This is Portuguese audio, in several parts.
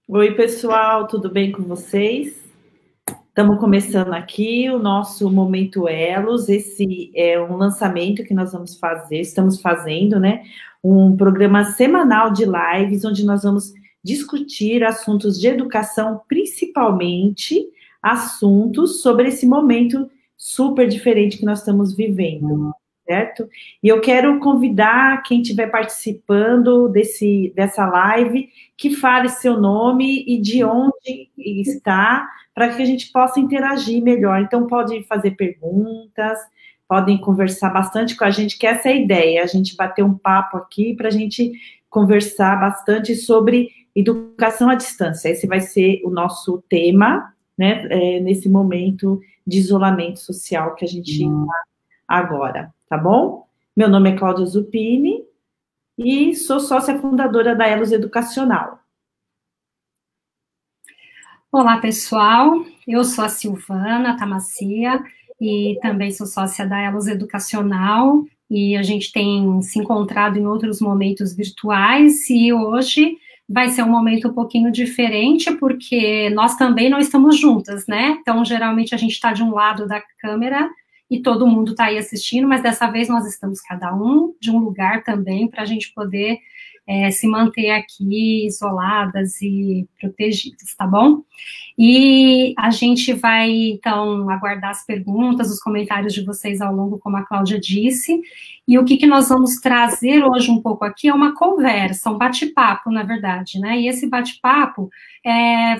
Oi, pessoal, tudo bem com vocês? Estamos começando aqui o nosso Momento Elos. Esse é um lançamento que nós vamos fazer, estamos fazendo, né? Um programa semanal de lives, onde nós vamos discutir assuntos de educação, principalmente assuntos sobre esse momento super diferente que nós estamos vivendo, certo? E eu quero convidar quem estiver participando dessa live que fale seu nome e de onde está, para que a gente possa interagir melhor. Então, pode fazer perguntas, podem conversar bastante com a gente, que essa é a ideia, a gente bater um papo aqui para a gente conversar bastante sobre educação à distância. Esse vai ser o nosso tema, né, nesse momento de isolamento social que a gente está agora, tá bom? Meu nome é Cláudia Zupini e sou sócia fundadora da Elos Educacional. Olá, pessoal. Eu sou a Silvana Tamacia e também sou sócia da Elos Educacional e a gente tem se encontrado em outros momentos virtuais e hoje vai ser um momento um pouquinho diferente porque nós também não estamos juntas, né? Então, geralmente a gente está de um lado da câmera e todo mundo está aí assistindo, mas dessa vez nós estamos cada um de um lugar também para a gente poder se manter aqui isoladas e protegidas, tá bom? E a gente vai, então, aguardar as perguntas, os comentários de vocês ao longo, como a Cláudia disse, e o que nós vamos trazer hoje um pouco aqui é uma conversa, um bate-papo, na verdade, né? E esse bate-papo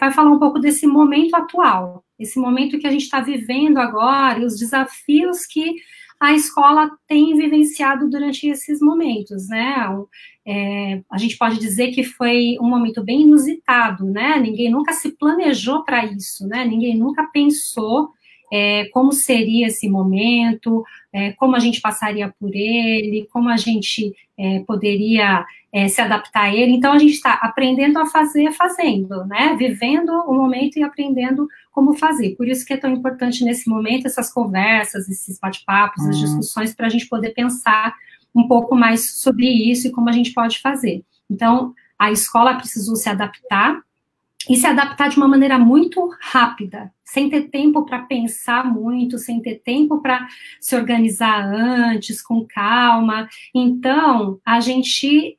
vai falar um pouco desse momento atual, esse momento que a gente está vivendo agora e os desafios que a escola tem vivenciado durante esses momentos, né? A gente pode dizer que foi um momento bem inusitado, né? Ninguém nunca se planejou para isso, né? Ninguém nunca pensou como seria esse momento, como a gente passaria por ele, como a gente poderia se adaptar a ele. Então, a gente está aprendendo a fazer, fazendo, né? Vivendo o momento e aprendendo como fazer. Por isso que é tão importante nesse momento essas conversas, esses bate-papos, as discussões, para a gente poder pensar um pouco mais sobre isso e como a gente pode fazer. Então, a escola precisou se adaptar, e se adaptar de uma maneira muito rápida, sem ter tempo para pensar muito, sem ter tempo para se organizar antes, com calma. Então, a gente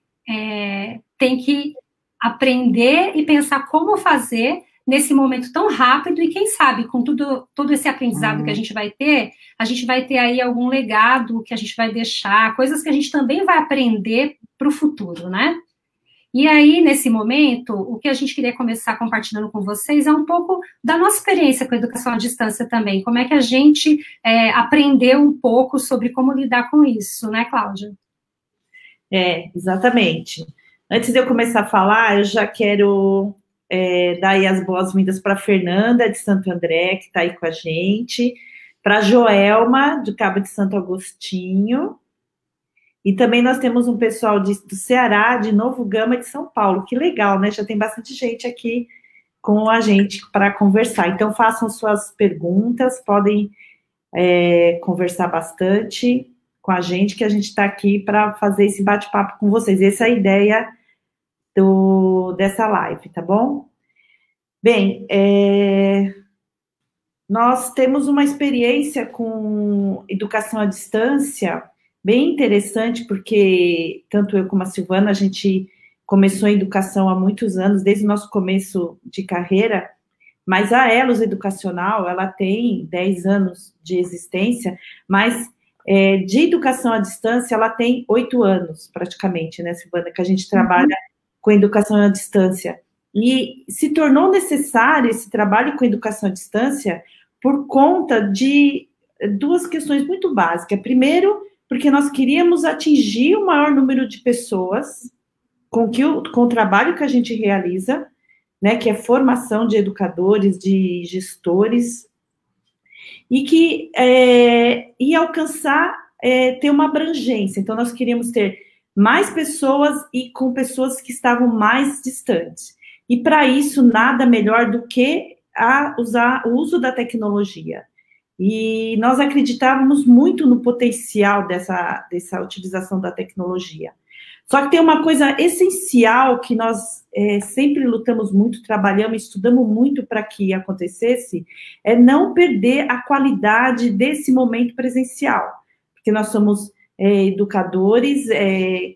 tem que aprender e pensar como fazer nesse momento tão rápido, e quem sabe, com todo esse aprendizado que a gente vai ter aí algum legado que a gente vai deixar, coisas que a gente também vai aprender para o futuro, né? E aí, nesse momento, o que a gente queria começar compartilhando com vocês é um pouco da nossa experiência com a educação à distância também, como é que a gente aprendeu um pouco sobre como lidar com isso, né, Cláudia? Exatamente. Antes de eu começar a falar, eu já quero dar aí as boas-vindas para a Fernanda, de Santo André, que está aí com a gente, para a Joelma, de Cabo de Santo Agostinho, e também nós temos um pessoal do Ceará, de Novo Gama, de São Paulo. Que legal, né? Já tem bastante gente aqui com a gente para conversar. Então, façam suas perguntas, podem conversar bastante com a gente, que a gente está aqui para fazer esse bate-papo com vocês. Essa é a ideia dessa live, tá bom? Bem, nós temos uma experiência com educação à distância bem interessante, porque tanto eu como a Silvana, a gente começou a educação há muitos anos, desde o nosso começo de carreira, mas a Elos Educacional, ela tem 10 anos de existência, mas de educação à distância, ela tem 8 anos, praticamente, né, Silvana, que a gente trabalha com educação à distância. E se tornou necessário esse trabalho com educação à distância por conta de duas questões muito básicas. Primeiro, porque nós queríamos atingir o maior número de pessoas com o trabalho que a gente realiza, né, que é formação de educadores, de gestores, e que ia alcançar, ter uma abrangência. Então, nós queríamos ter mais pessoas e com pessoas que estavam mais distantes. E, para isso, nada melhor do que usar o uso da tecnologia. E nós acreditávamos muito no potencial dessa utilização da tecnologia. Só que tem uma coisa essencial que nós sempre lutamos muito, trabalhamos, estudamos muito para que acontecesse, é não perder a qualidade desse momento presencial, porque nós somos educadores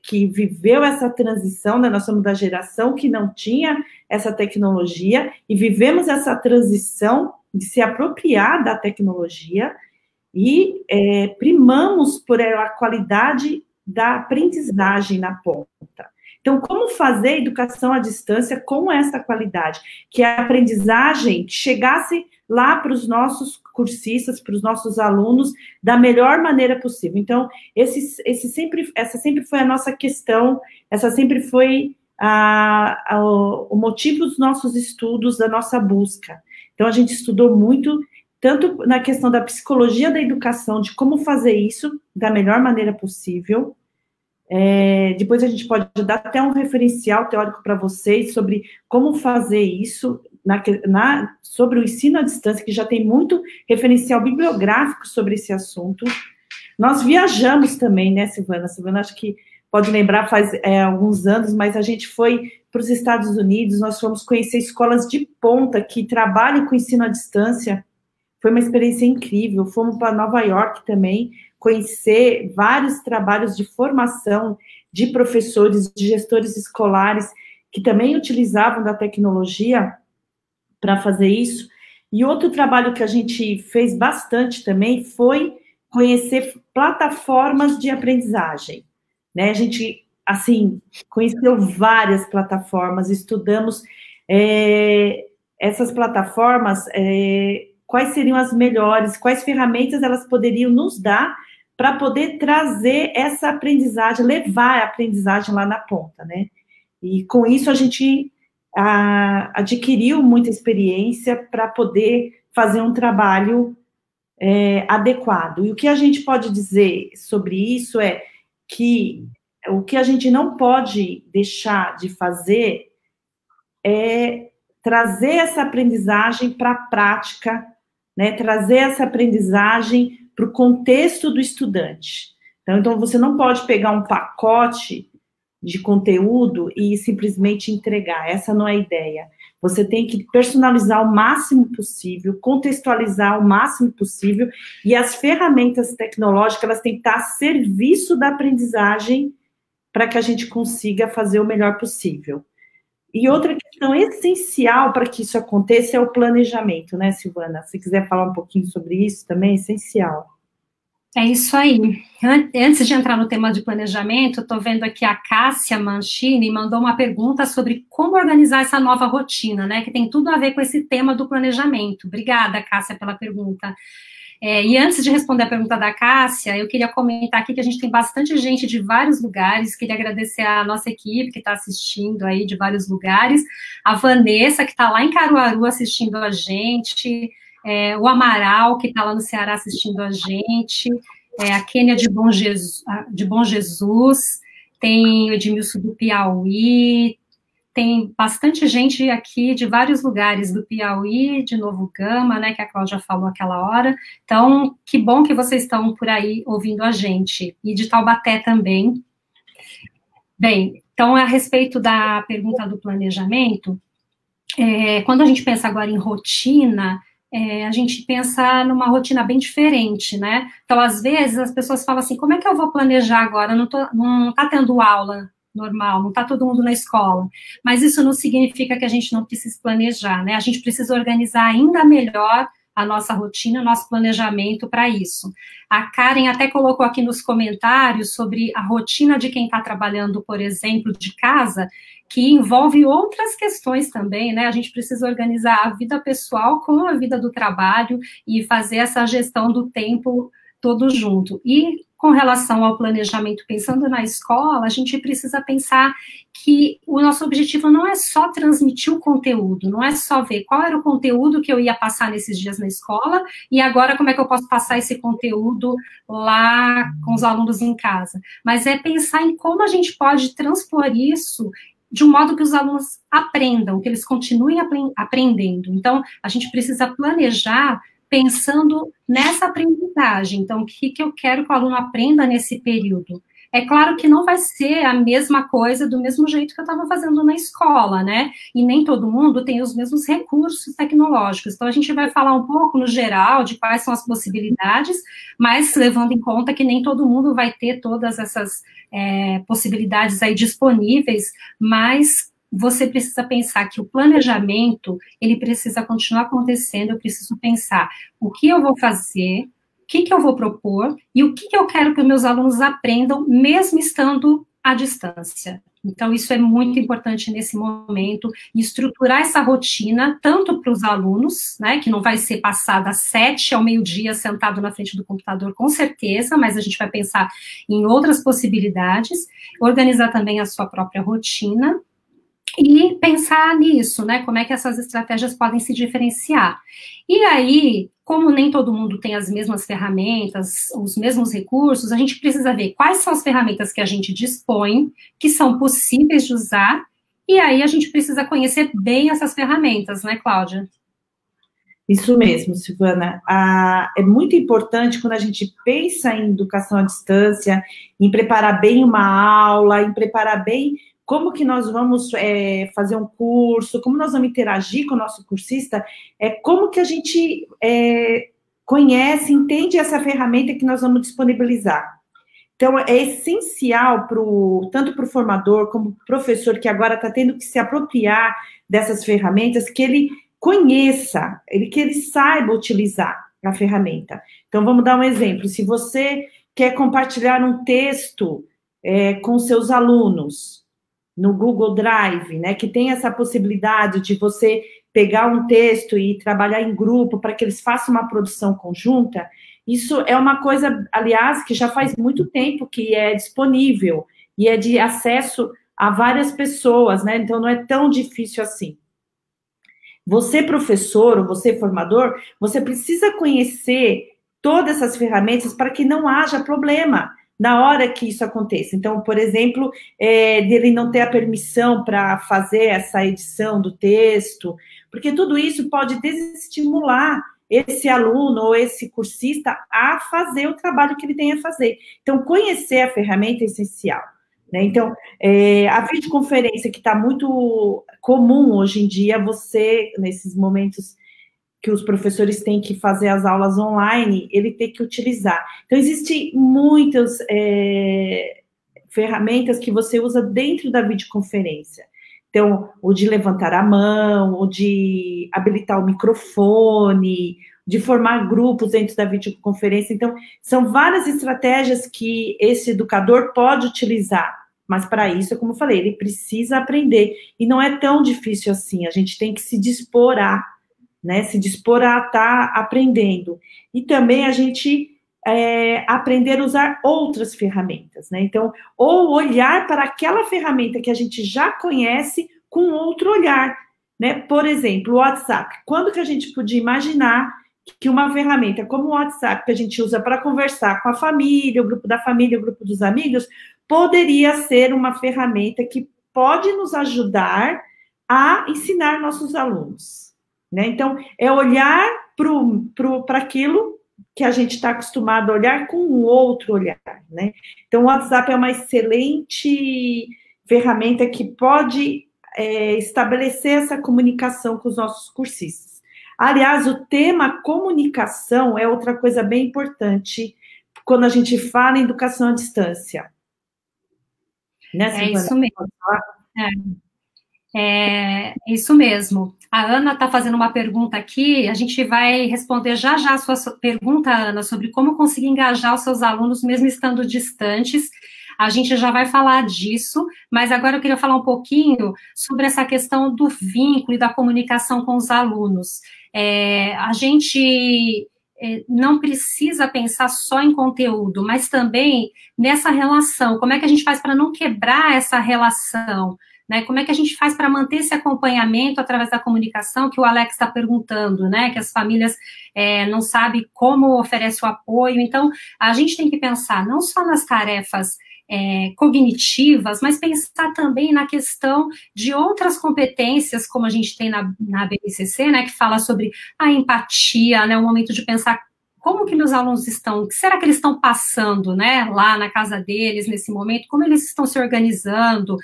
que viveu essa transição, né? Nós somos da geração que não tinha essa tecnologia e vivemos essa transição de se apropriar da tecnologia e primamos por a qualidade da aprendizagem na ponta. Então, como fazer a educação à distância com essa qualidade? Que a aprendizagem chegasse lá para os nossos cursistas, para os nossos alunos, da melhor maneira possível. Então, essa sempre foi a nossa questão, essa sempre foi o motivo dos nossos estudos, da nossa busca. Então, a gente estudou muito, tanto na questão da psicologia da educação, de como fazer isso da melhor maneira possível. Depois a gente pode dar até um referencial teórico para vocês sobre como fazer isso, sobre o ensino à distância, que já tem muito referencial bibliográfico sobre esse assunto. Nós viajamos também, né, Silvana? Silvana, acho que pode lembrar, faz alguns anos, mas a gente foi para os Estados Unidos, nós fomos conhecer escolas de ponta que trabalham com ensino à distância. Foi uma experiência incrível. Fomos para Nova York também, conhecer vários trabalhos de formação de professores, de gestores escolares, que também utilizavam da tecnologia para fazer isso. E outro trabalho que a gente fez bastante também foi conhecer plataformas de aprendizagem, né? A gente, assim, conheceu várias plataformas, estudamos essas plataformas, quais seriam as melhores, quais ferramentas elas poderiam nos dar para poder trazer essa aprendizagem, levar a aprendizagem lá na ponta, né? E com isso a gente adquiriu muita experiência para poder fazer um trabalho adequado. E o que a gente pode dizer sobre isso é que o que a gente não pode deixar de fazer é trazer essa aprendizagem para a prática, né? Trazer essa aprendizagem para o contexto do estudante. Então, você não pode pegar um pacote de conteúdo e simplesmente entregar. Essa não é a ideia. Você tem que personalizar o máximo possível, contextualizar o máximo possível, e as ferramentas tecnológicas, elas têm que estar a serviço da aprendizagem para que a gente consiga fazer o melhor possível. E outra questão essencial para que isso aconteça é o planejamento, né, Silvana? Se quiser falar um pouquinho sobre isso também, é essencial. É isso aí. Antes de entrar no tema de planejamento, eu estou vendo aqui a Cássia Mancini mandou uma pergunta sobre como organizar essa nova rotina, né, que tem tudo a ver com esse tema do planejamento. Obrigada, Cássia, pela pergunta. E antes de responder a pergunta da Cássia, eu queria comentar aqui que a gente tem bastante gente de vários lugares, queria agradecer a nossa equipe que está assistindo aí de vários lugares, a Vanessa, que está lá em Caruaru assistindo a gente, o Amaral, que está lá no Ceará assistindo a gente, a Kênia de Bom Jesus, tem o Edmilson do Piauí, tem bastante gente aqui de vários lugares do Piauí, de Novo Gama, né, que a Cláudia falou aquela hora. Então, que bom que vocês estão por aí ouvindo a gente. E de Taubaté também. Bem, então, a respeito da pergunta do planejamento, quando a gente pensa agora em rotina, a gente pensa numa rotina bem diferente, né? Então, às vezes, as pessoas falam assim, como é que eu vou planejar agora? Não está tendo aula normal, não está todo mundo na escola, mas isso não significa que a gente não precisa planejar, né? A gente precisa organizar ainda melhor a nossa rotina, nosso planejamento para isso. A Karen até colocou aqui nos comentários sobre a rotina de quem está trabalhando, por exemplo, de casa, que envolve outras questões também, né? A gente precisa organizar a vida pessoal com a vida do trabalho e fazer essa gestão do tempo todo junto. E com relação ao planejamento, pensando na escola, a gente precisa pensar que o nosso objetivo não é só transmitir o conteúdo, não é só ver qual era o conteúdo que eu ia passar nesses dias na escola e agora como é que eu posso passar esse conteúdo lá com os alunos em casa, mas é pensar em como a gente pode transpor isso de um modo que os alunos aprendam, que eles continuem aprendendo. Então, a gente precisa planejar pensando nessa aprendizagem. Então, o que eu quero que o aluno aprenda nesse período? É claro que não vai ser a mesma coisa do mesmo jeito que eu estava fazendo na escola, né? E nem todo mundo tem os mesmos recursos tecnológicos. Então, a gente vai falar um pouco, no geral, de quais são as possibilidades, mas levando em conta que nem todo mundo vai ter todas essas possibilidades aí disponíveis, mas você precisa pensar que o planejamento, ele precisa continuar acontecendo, eu preciso pensar o que eu vou fazer, o que eu vou propor e o que eu quero que os meus alunos aprendam, mesmo estando à distância. Então, isso é muito importante nesse momento, estruturar essa rotina, tanto para os alunos, né, que não vai ser passada às 7 ao meio-dia sentado na frente do computador, com certeza, mas a gente vai pensar em outras possibilidades, organizar também a sua própria rotina, e pensar nisso, né, como é que essas estratégias podem se diferenciar. E aí, como nem todo mundo tem as mesmas ferramentas, os mesmos recursos, a gente precisa ver quais são as ferramentas que a gente dispõe, que são possíveis de usar, e aí a gente precisa conhecer bem essas ferramentas, né, Cláudia? Isso mesmo, Silvana. É muito importante quando a gente pensa em educação à distância, em preparar bem uma aula, em preparar bem como que nós vamos fazer um curso, como nós vamos interagir com o nosso cursista, como que a gente conhece, entende essa ferramenta que nós vamos disponibilizar. Então, é essencial, tanto para o formador como para o professor, que agora está tendo que se apropriar dessas ferramentas, que ele conheça, que ele saiba utilizar a ferramenta. Então, vamos dar um exemplo. Se você quer compartilhar um texto com seus alunos, no Google Drive, né, que tem essa possibilidade de você pegar um texto e trabalhar em grupo para que eles façam uma produção conjunta, isso é uma coisa, aliás, que já faz muito tempo que é disponível e é de acesso a várias pessoas, né, então não é tão difícil assim. Você, professor, ou você, formador, você precisa conhecer todas essas ferramentas para que não haja problema na hora que isso aconteça. Então, por exemplo, dele não ter a permissão para fazer essa edição do texto, porque tudo isso pode desestimular esse aluno ou esse cursista a fazer o trabalho que ele tem a fazer. Então, conhecer a ferramenta é essencial, né? Então, a videoconferência, que está muito comum hoje em dia, nesses momentos que os professores têm que fazer as aulas online, ele tem que utilizar. Então, existem muitas ferramentas que você usa dentro da videoconferência. Então, o de levantar a mão, o de habilitar o microfone, de formar grupos dentro da videoconferência. Então, são várias estratégias que esse educador pode utilizar. Mas, para isso, como eu falei, ele precisa aprender. E não é tão difícil assim. A gente tem que se dispor né, se dispor a estar aprendendo. E também a gente aprender a usar outras ferramentas, né? Então, ou olhar para aquela ferramenta que a gente já conhece com outro olhar, né? Por exemplo, o WhatsApp. Quando que a gente podia imaginar que uma ferramenta como o WhatsApp, que a gente usa para conversar com a família, o grupo dos amigos, poderia ser uma ferramenta que pode nos ajudar a ensinar nossos alunos, né? Então, é olhar para aquilo que a gente está acostumado a olhar com um outro olhar, né? Então, o WhatsApp é uma excelente ferramenta que pode estabelecer essa comunicação com os nossos cursistas. Aliás, o tema comunicação é outra coisa bem importante quando a gente fala em educação à distância. Né, Silvana? É isso mesmo. É isso mesmo. A Ana está fazendo uma pergunta aqui, a gente vai responder já já a sua pergunta, Ana, sobre como conseguir engajar os seus alunos mesmo estando distantes. A gente já vai falar disso, mas agora eu queria falar um pouquinho sobre essa questão do vínculo e da comunicação com os alunos. A gente não precisa pensar só em conteúdo, mas também nessa relação. Como é que a gente faz para não quebrar essa relação? Né? Como é que a gente faz para manter esse acompanhamento através da comunicação, que o Alex está perguntando, né? Que as famílias não sabem como oferece o apoio. Então, a gente tem que pensar não só nas tarefas cognitivas, mas pensar também na questão de outras competências, como a gente tem na BNCC, né? Que fala sobre a empatia, né? O momento de pensar como que meus alunos estão, o que será que eles estão passando, né, lá na casa deles, nesse momento, como eles estão se organizando,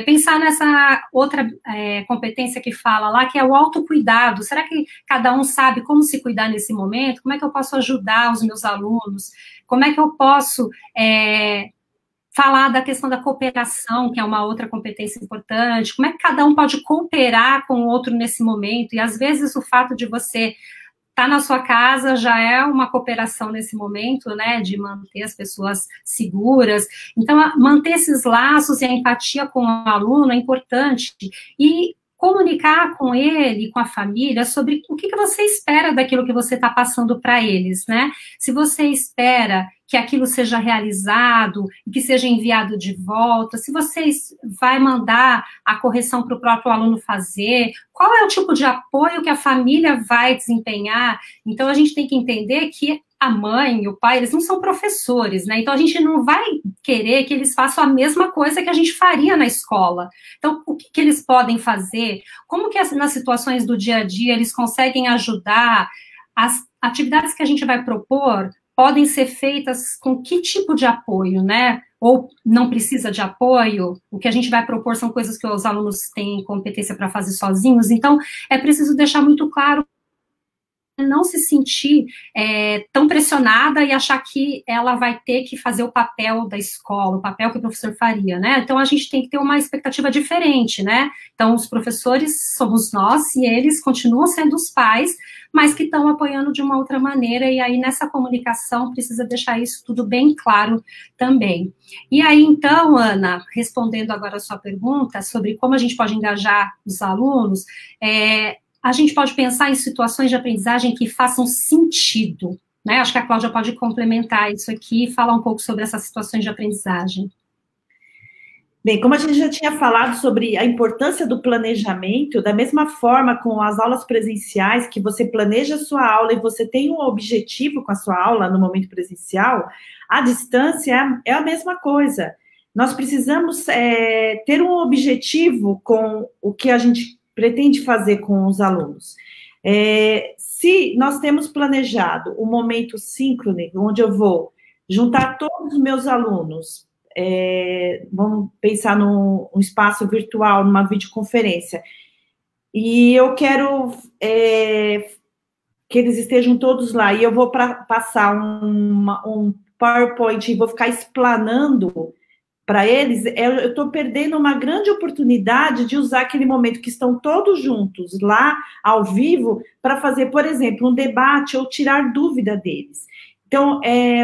pensar nessa outra competência que fala lá, que é o autocuidado. Será que cada um sabe como se cuidar nesse momento? Como é que eu posso ajudar os meus alunos? Como é que eu posso falar da questão da cooperação, que é uma outra competência importante? Como é que cada um pode cooperar com o outro nesse momento? E, às vezes, o fato de você estar na sua casa já é uma cooperação nesse momento, né, de manter as pessoas seguras. Então, manter esses laços e a empatia com o aluno é importante. E comunicar com ele, com a família, sobre o que você espera daquilo que você está passando para eles, né? Se você espera que aquilo seja realizado, que seja enviado de volta, se você vai mandar a correção para o próprio aluno fazer, qual é o tipo de apoio que a família vai desempenhar. Então, a gente tem que entender que a mãe e o pai, eles não são professores, né? Então, a gente não vai querer que eles façam a mesma coisa que a gente faria na escola. Então, o que eles podem fazer? Como que nas situações do dia a dia eles conseguem ajudar? As atividades que a gente vai propor podem ser feitas com que tipo de apoio, né? Ou não precisa de apoio? O que a gente vai propor são coisas que os alunos têm competência para fazer sozinhos. Então, é preciso deixar muito claro, não se sentir tão pressionada e achar que ela vai ter que fazer o papel da escola, o papel que o professor faria, né? Então, a gente tem que ter uma expectativa diferente, né? Então, os professores somos nós e eles continuam sendo os pais, mas que estão apoiando de uma outra maneira, e aí nessa comunicação precisa deixar isso tudo bem claro também. E aí, então, Ana, respondendo agora a sua pergunta sobre como a gente pode engajar os alunos, a gente pode pensar em situações de aprendizagem que façam sentido, né? Acho que a Cláudia pode complementar isso aqui e falar um pouco sobre essas situações de aprendizagem. Bem, como a gente já tinha falado sobre a importância do planejamento, da mesma forma com as aulas presenciais, que você planeja a sua aula e você tem um objetivo com a sua aula no momento presencial, a distância é a mesma coisa. Nós precisamos ter um objetivo com o que a gente pretende fazer com os alunos. Se nós temos planejado um momento síncrono, onde eu vou juntar todos os meus alunos, vamos pensar num espaço virtual, numa videoconferência, e eu quero que eles estejam todos lá, e eu vou passar um PowerPoint e vou ficar explanando para eles, eu estou perdendo uma grande oportunidade de usar aquele momento que estão todos juntos lá, ao vivo, para fazer, por exemplo, um debate ou tirar dúvida deles. Então,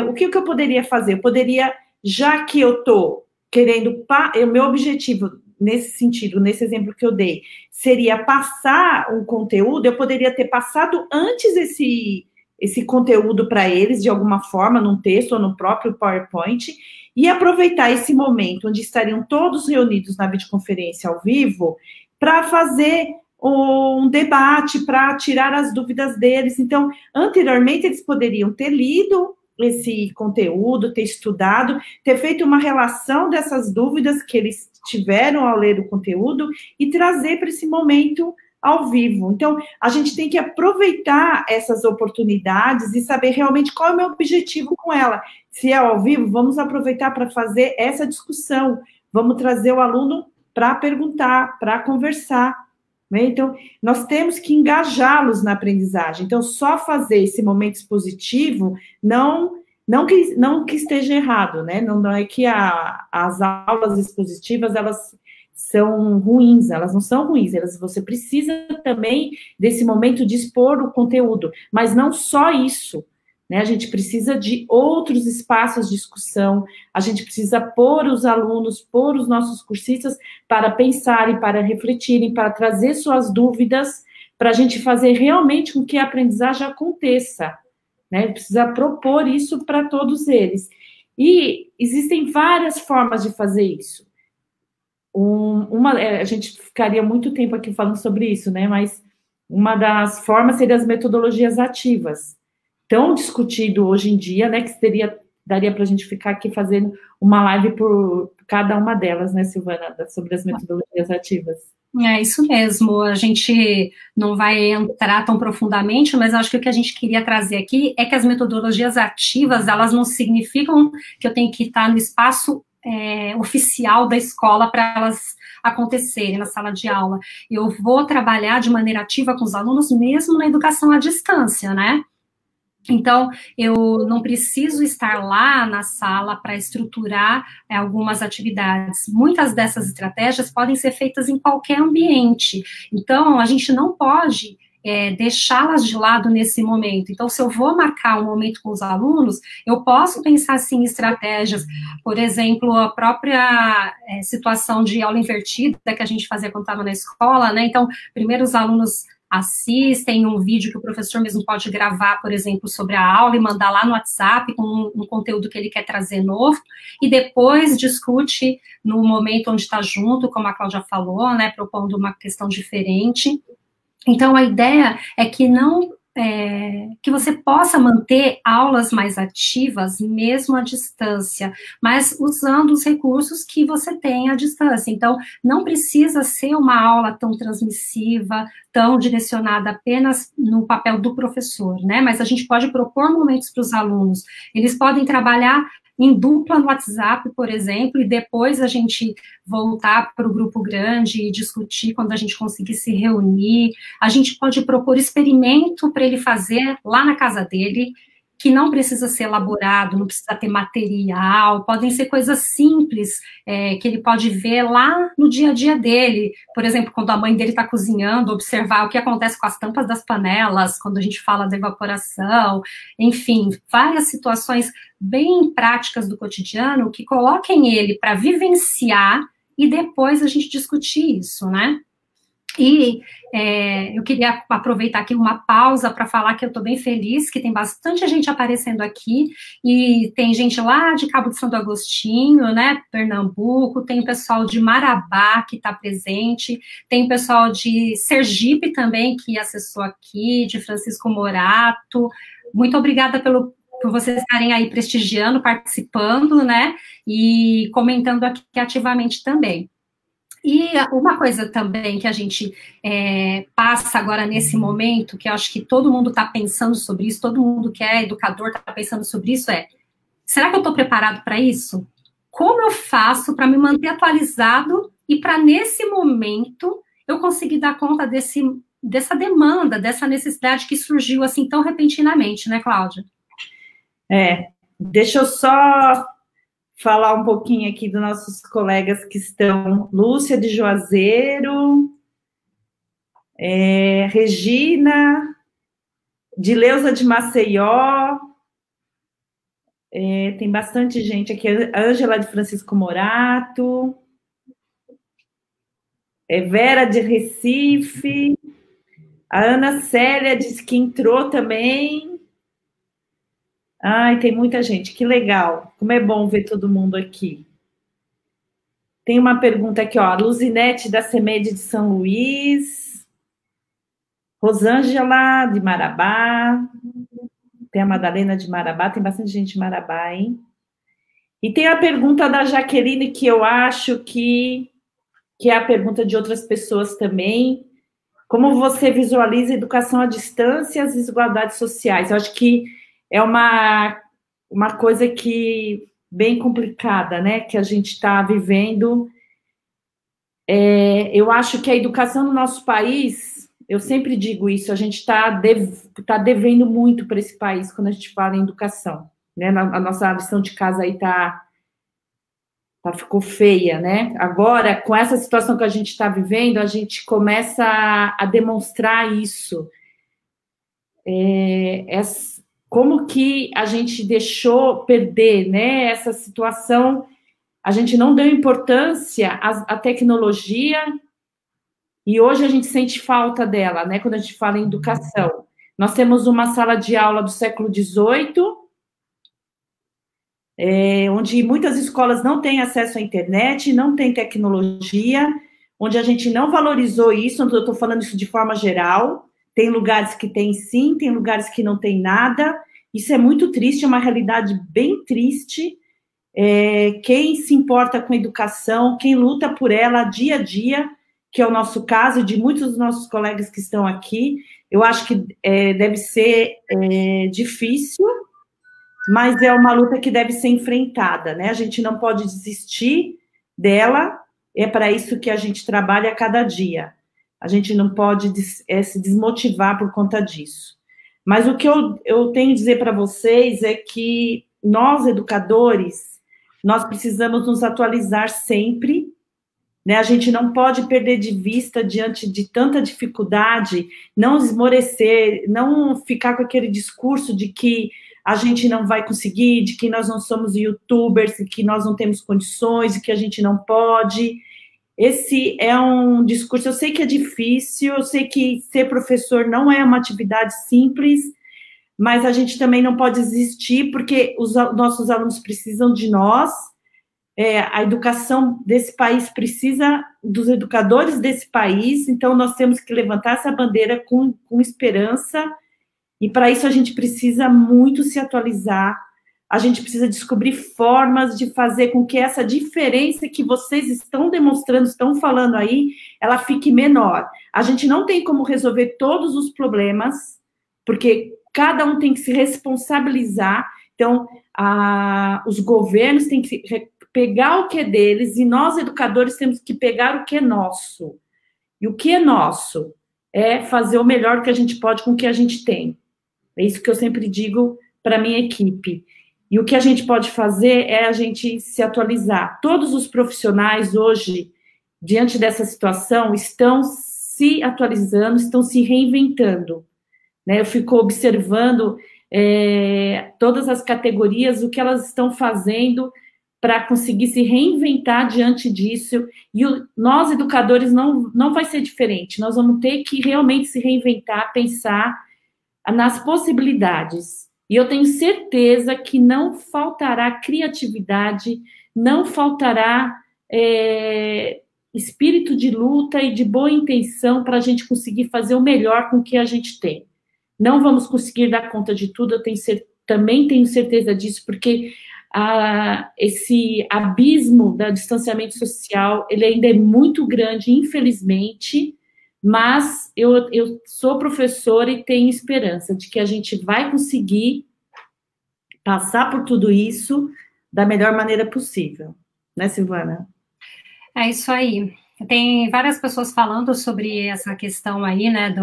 o que eu poderia fazer? Eu poderia, já que eu estou querendo, o meu objetivo nesse sentido, nesse exemplo que eu dei, seria passar um conteúdo, eu poderia ter passado antes esse conteúdo para eles, de alguma forma, num texto ou no próprio PowerPoint, e aproveitar esse momento onde estariam todos reunidos na videoconferência ao vivo para fazer um debate, para tirar as dúvidas deles. Então, anteriormente, eles poderiam ter lido esse conteúdo, ter estudado, ter feito uma relação dessas dúvidas que eles tiveram ao ler o conteúdo e trazer para esse momento ao vivo. Então, a gente tem que aproveitar essas oportunidades e saber realmente qual é o meu objetivo com ela. Se é ao vivo, vamos aproveitar para fazer essa discussão, vamos trazer o aluno para perguntar, para conversar, né? Então, nós temos que engajá-los na aprendizagem. Então, só fazer esse momento expositivo, não que esteja errado, né? Não é que as aulas expositivas, elas são ruins, elas não são ruins, você precisa também desse momento de expor o conteúdo, mas não só isso, né? A gente precisa de outros espaços de discussão, a gente precisa pôr os alunos, pôr os nossos cursistas para pensarem, para refletirem, para trazer suas dúvidas, para a gente fazer realmente com que a aprendizagem aconteça, né? Precisa propor isso para todos eles. E existem várias formas de fazer isso. A gente ficaria muito tempo aqui falando sobre isso, né? Mas uma das formas seria as metodologias ativas, tão discutido hoje em dia, né? Que daria para a gente ficar aqui fazendo uma live cada uma delas, né, Silvana, sobre as metodologias ativas. É isso mesmo, a gente não vai entrar tão profundamente, mas acho que o que a gente queria trazer aqui é que as metodologias ativas, elas não significam que eu tenho que estar no espaço oficial da escola para elas acontecerem na sala de aula. Eu vou trabalhar de maneira ativa com os alunos, mesmo na educação à distância, né? Então, eu não preciso estar lá na sala para estruturar algumas atividades. Muitas dessas estratégias podem ser feitas em qualquer ambiente. Então, a gente não pode deixá-las de lado nesse momento. Então, se eu vou marcar um momento com os alunos, eu posso pensar, sim, em estratégias. Por exemplo, a própria situação de aula invertida que a gente fazia quando estava na escola, né? Então, primeiro os alunos assistem um vídeo que o professor mesmo pode gravar, por exemplo, sobre a aula e mandar lá no WhatsApp com um conteúdo que ele quer trazer novo, e depois discute no momento onde está junto, como a Cláudia falou, né, propondo uma questão diferente. Então, a ideia é que que você possa manter aulas mais ativas, mesmo à distância, mas usando os recursos que você tem à distância. Então, não precisa ser uma aula tão transmissiva, tão direcionada apenas no papel do professor, né? Mas a gente pode propor momentos para os alunos. Eles podem trabalhar em dupla no WhatsApp, por exemplo, e depois a gente voltar para o grupo grande e discutir quando a gente conseguir se reunir. A gente pode propor experimento para ele fazer lá na casa dele, que não precisa ser elaborado, não precisa ter material, podem ser coisas simples, que ele pode ver lá no dia a dia dele. Por exemplo, quando a mãe dele está cozinhando, observar o que acontece com as tampas das panelas, quando a gente fala da evaporação, enfim, várias situações bem práticas do cotidiano que coloquem ele para vivenciar e depois a gente discutir isso, né? E eu queria aproveitar aqui uma pausa para falar que eu estou bem feliz, que tem bastante gente aparecendo aqui, e tem gente lá de Cabo de Santo Agostinho, né, Pernambuco, tem o pessoal de Marabá que está presente, tem o pessoal de Sergipe também que acessou aqui, de Francisco Morato. Muito obrigada por vocês estarem aí prestigiando, participando, né, e comentando aqui ativamente também. E uma coisa também que a gente passa agora nesse momento, que eu acho que todo mundo está pensando sobre isso, todo mundo que é educador está pensando sobre isso, será que eu estou preparado para isso? Como eu faço para me manter atualizado e para, nesse momento, eu conseguir dar conta dessa demanda, dessa necessidade que surgiu assim tão repentinamente, né, Cláudia? Deixa eu só falar um pouquinho aqui dos nossos colegas que estão. Lúcia de Juazeiro, Regina, Dileuza de Maceió, tem bastante gente aqui, Ângela de Francisco Morato, Vera de Recife, a Ana Célia disse que entrou também. Ai, tem muita gente, que legal. Como é bom ver todo mundo aqui. Tem uma pergunta aqui, ó. A Luzinete da Semede de São Luís. Rosângela de Marabá. Tem a Madalena de Marabá. Tem bastante gente de Marabá, hein? E tem a pergunta da Jaqueline, que eu acho que é a pergunta de outras pessoas também. Como você visualiza a educação à distância e as desigualdades sociais? Eu acho que é uma coisa que bem complicada, né, que a gente está vivendo. Eu acho que a educação no nosso país, eu sempre digo isso, a gente está devendo muito para esse país quando a gente fala em educação, né? A nossa lição de casa aí ficou feia, né? Agora, com essa situação que a gente está vivendo, a gente começa a demonstrar isso. Como que a gente deixou perder, né, essa situação, a gente não deu importância à tecnologia, e hoje a gente sente falta dela, né, quando a gente fala em educação. Nós temos uma sala de aula do século XVIII, onde muitas escolas não têm acesso à internet, não têm tecnologia, onde a gente não valorizou isso, eu estou falando isso de forma geral. Tem lugares que tem sim, tem lugares que não tem nada. Isso é muito triste, é uma realidade bem triste. quem se importa com a educação, quem luta por ela dia a dia, que é o nosso caso, de muitos dos nossos colegas que estão aqui. Eu acho que deve ser difícil, mas é uma luta que deve ser enfrentada, né? A gente não pode desistir dela, é para isso que a gente trabalha a cada dia. A gente não pode se desmotivar por conta disso. Mas o que eu tenho a dizer para vocês é que nós, educadores, nós precisamos nos atualizar sempre, né? A gente não pode perder de vista diante de tanta dificuldade, não esmorecer, não ficar com aquele discurso de que a gente não vai conseguir, de que nós não somos youtubers, de que nós não temos condições, de que a gente não pode. Esse é um discurso, eu sei que é difícil, eu sei que ser professor não é uma atividade simples, mas a gente também não pode desistir, porque os nossos alunos precisam de nós, a educação desse país precisa dos educadores desse país, então nós temos que levantar essa bandeira com esperança, e para isso a gente precisa muito se atualizar, a gente precisa descobrir formas de fazer com que essa diferença que vocês estão demonstrando, estão falando aí, ela fique menor. A gente não tem como resolver todos os problemas, porque cada um tem que se responsabilizar, então os governos têm que pegar o que é deles, e nós, educadores, temos que pegar o que é nosso. E o que é nosso é fazer o melhor que a gente pode com o que a gente tem. É isso que eu sempre digo para a minha equipe. E o que a gente pode fazer é a gente se atualizar. Todos os profissionais hoje, diante dessa situação, estão se atualizando, estão se reinventando, né? Eu fico observando todas as categorias, o que elas estão fazendo para conseguir se reinventar diante disso, e nós, educadores, não vai ser diferente, nós vamos ter que realmente se reinventar, pensar nas possibilidades, e eu tenho certeza que não faltará criatividade, não faltará espírito de luta e de boa intenção para a gente conseguir fazer o melhor com o que a gente tem. Não vamos conseguir dar conta de tudo, também tenho certeza disso, porque esse abismo do distanciamento social, ele ainda é muito grande, infelizmente, mas eu sou professora e tenho esperança de que a gente vai conseguir passar por tudo isso da melhor maneira possível. Né, Silvana? É isso aí. Tem várias pessoas falando sobre essa questão aí, né,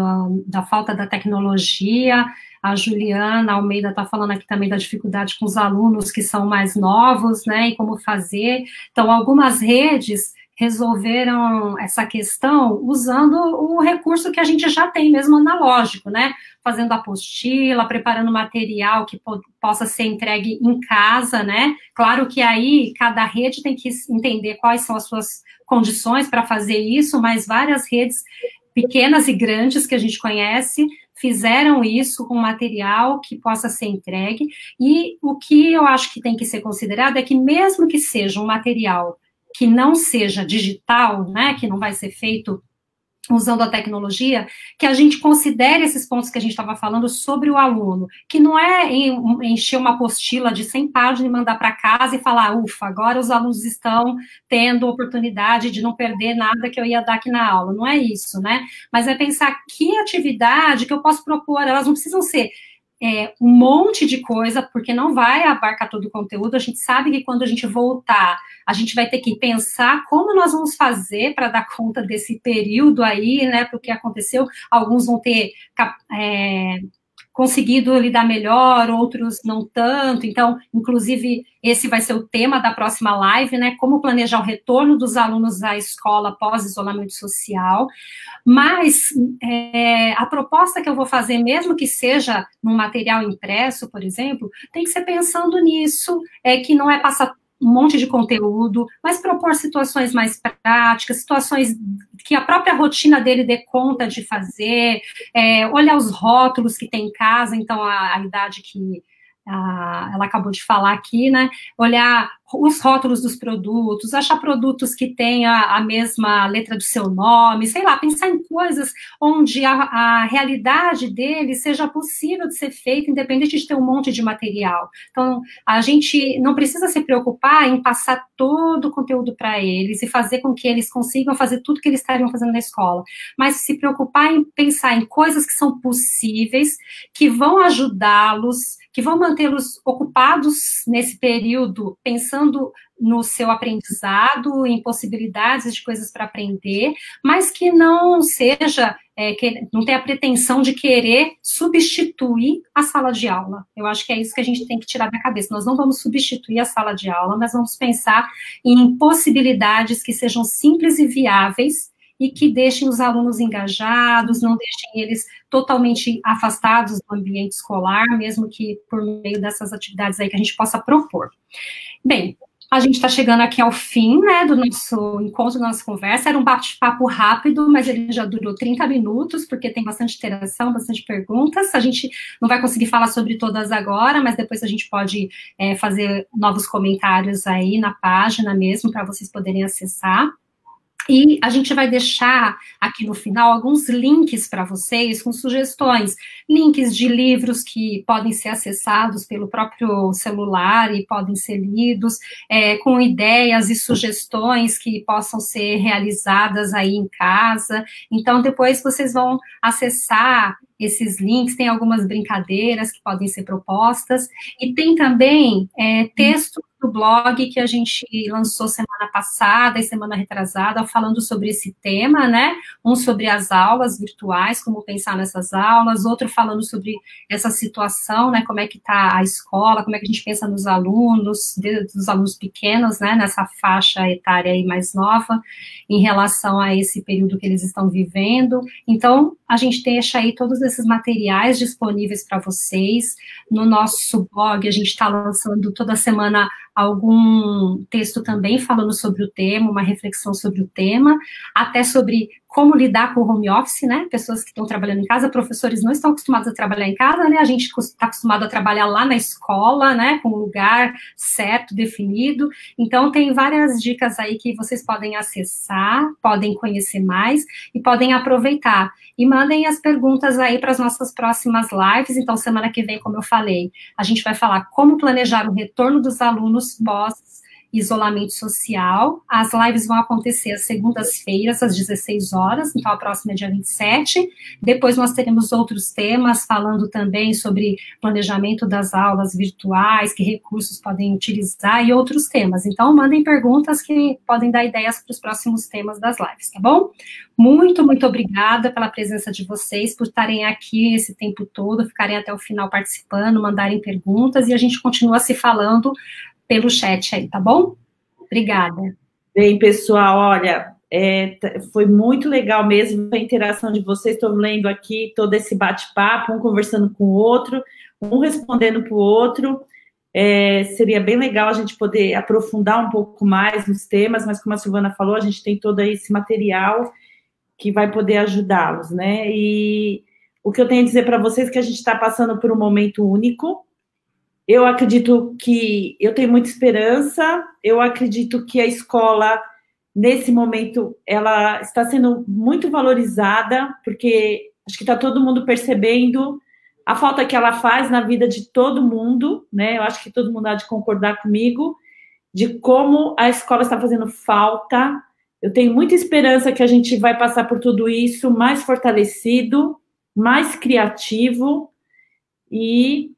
da falta da tecnologia. A Juliana Almeida está falando aqui também da dificuldade com os alunos que são mais novos, né, e como fazer. Então, algumas redes resolveram essa questão usando o recurso que a gente já tem, mesmo analógico, né, fazendo apostila, preparando material que possa ser entregue em casa, né. Claro que aí cada rede tem que entender quais são as suas condições para fazer isso, mas várias redes pequenas e grandes que a gente conhece fizeram isso com material que possa ser entregue, e o que eu acho que tem que ser considerado é que mesmo que seja um material que não seja digital, né, que não vai ser feito usando a tecnologia, que a gente considere esses pontos que a gente estava falando sobre o aluno, que não é encher uma apostila de 100 páginas e mandar para casa e falar, ufa, agora os alunos estão tendo oportunidade de não perder nada que eu ia dar aqui na aula, não é isso, né? Mas é pensar que atividade que eu posso propor, elas não precisam ser um monte de coisa, porque não vai abarcar todo o conteúdo. A gente sabe que quando a gente voltar, a gente vai ter que pensar como nós vamos fazer para dar conta desse período aí, né, porque aconteceu. Alguns vão ter conseguido lidar melhor, outros não tanto. Então, inclusive, esse vai ser o tema da próxima live, né, como planejar o retorno dos alunos à escola após isolamento social. Mas a proposta que eu vou fazer, mesmo que seja num material impresso, por exemplo, tem que ser pensando nisso, que não é passar um monte de conteúdo, mas propor situações mais práticas, situações que a própria rotina dele dê conta de fazer, olhar os rótulos que tem em casa, então a idade que ela acabou de falar aqui, né, olhar os rótulos dos produtos, achar produtos que tenham a mesma letra do seu nome, sei lá, pensar em coisas onde a realidade dele seja possível de ser feita, independente de ter um monte de material. Então, a gente não precisa se preocupar em passar todo o conteúdo para eles e fazer com que eles consigam fazer tudo que eles estariam fazendo na escola, mas se preocupar em pensar em coisas que são possíveis, que vão ajudá-los, que vão mantê-los ocupados nesse período, pensando no seu aprendizado, em possibilidades de coisas para aprender, mas que não seja, que não tenha a pretensão de querer substituir a sala de aula. Eu acho que é isso que a gente tem que tirar da cabeça. Nós não vamos substituir a sala de aula, mas vamos pensar em possibilidades que sejam simples e viáveis, e que deixem os alunos engajados, não deixem eles totalmente afastados do ambiente escolar, mesmo que por meio dessas atividades aí que a gente possa propor. Bem, a gente está chegando aqui ao fim, né, do nosso encontro, da nossa conversa. Era um bate-papo rápido, mas ele já durou 30 minutos, porque tem bastante interação, bastante perguntas. A gente não vai conseguir falar sobre todas agora, mas depois a gente pode fazer novos comentários aí na página mesmo, para vocês poderem acessar. E a gente vai deixar aqui no final alguns links para vocês, com sugestões, links de livros que podem ser acessados pelo próprio celular e podem ser lidos, com ideias e sugestões que possam ser realizadas aí em casa. Então, depois vocês vão acessar esses links, tem algumas brincadeiras que podem ser propostas, e tem também texto do blog que a gente lançou semana passada e semana retrasada, falando sobre esse tema, né? Um sobre as aulas virtuais, como pensar nessas aulas, outro falando sobre essa situação, né? Como é que está a escola, como é que a gente pensa nos alunos, dos alunos pequenos, né? Nessa faixa etária aí mais nova, em relação a esse período que eles estão vivendo. Então, a gente deixa aí todos esses materiais disponíveis para vocês. No nosso blog, a gente está lançando toda semana algum texto também falando sobre o tema, uma reflexão sobre o tema, até sobre como lidar com o home office, né? Pessoas que estão trabalhando em casa, professores não estão acostumados a trabalhar em casa, né? A gente está acostumado a trabalhar lá na escola, né? Com um lugar certo, definido. Então, tem várias dicas aí que vocês podem acessar, podem conhecer mais e podem aproveitar. E mandem as perguntas aí para as nossas próximas lives. Então, semana que vem, como eu falei, a gente vai falar como planejar o retorno dos alunos pós-isolamento social. As lives vão acontecer às segundas-feiras, às 16 horas, então a próxima é dia 27. Depois nós teremos outros temas, falando também sobre planejamento das aulas virtuais, que recursos podem utilizar e outros temas. Então, mandem perguntas que podem dar ideias para os próximos temas das lives, tá bom? Muito, muito obrigada pela presença de vocês, por estarem aqui esse tempo todo, ficarem até o final participando, mandarem perguntas, e a gente continua se falando pelo chat aí, tá bom? Obrigada. Bem, pessoal, olha, foi muito legal mesmo a interação de vocês. Estou lendo aqui todo esse bate-papo, um conversando com o outro, um respondendo para o outro. Seria bem legal a gente poder aprofundar um pouco mais nos temas, mas como a Silvana falou, a gente tem todo esse material que vai poder ajudá-los, né? E o que eu tenho a dizer para vocês é que a gente está passando por um momento único. Eu acredito que, eu tenho muita esperança, eu acredito que a escola, nesse momento, ela está sendo muito valorizada, porque acho que está todo mundo percebendo a falta que ela faz na vida de todo mundo, né? Eu acho que todo mundo há de concordar comigo, de como a escola está fazendo falta. Eu tenho muita esperança que a gente vai passar por tudo isso mais fortalecido, mais criativo e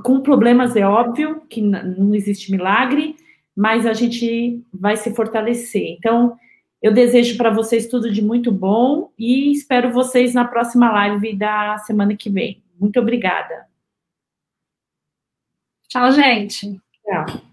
com problemas, é óbvio, que não existe milagre, mas a gente vai se fortalecer. Então, eu desejo para vocês tudo de muito bom e espero vocês na próxima live da semana que vem. Muito obrigada. Tchau, gente. Tchau.